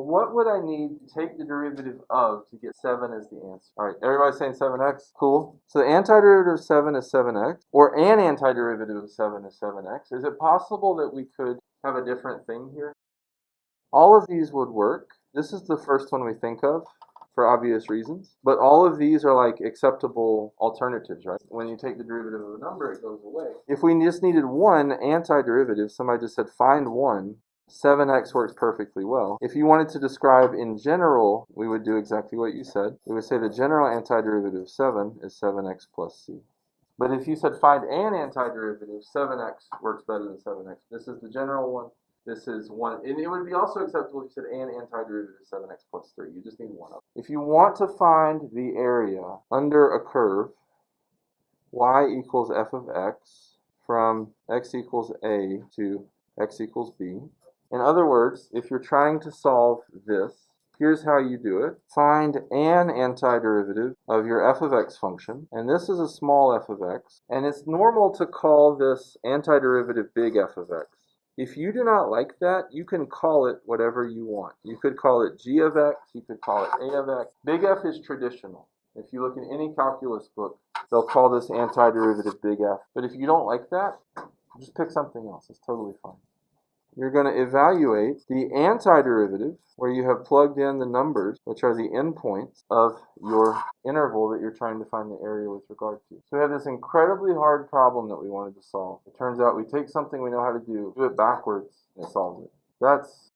what would I need to take the derivative of to get 7 as the answer? All right, everybody's saying 7x? Cool. So the antiderivative of 7 is 7x, or an antiderivative of 7 is 7x. Is it possible that we could have a different thing here? All of these would work. This is the first one we think of for obvious reasons. But all of these are like acceptable alternatives, right? When you take the derivative of a number, it goes away. If we just needed one antiderivative, somebody just said find one, 7x works perfectly well. If you wanted to describe in general, we would do exactly what you said. We would say the general antiderivative of 7 is 7x plus c. But if you said find an antiderivative, 7x works better than 7x. This is the general one. This is one, and it would be also acceptable if you said an antiderivative of 7x plus 3. You just need one of them. If you want to find the area under a curve, y equals f of x from x equals a to x equals b. In other words, if you're trying to solve this, here's how you do it. Find an antiderivative of your f of x function, and this is a small f of x, and it's normal to call this antiderivative big f of x. If you do not like that, you can call it whatever you want. You could call it g of x, you could call it a of x. Big F is traditional. If you look in any calculus book, they'll call this antiderivative big F. But if you don't like that, just pick something else. It's totally fine. You're going to evaluate the antiderivative, where you have plugged in the numbers, which are the endpoints of your interval that you're trying to find the area with regard to. So we have this incredibly hard problem that we wanted to solve. It turns out we take something we know how to do it backwards, and it solves it. That's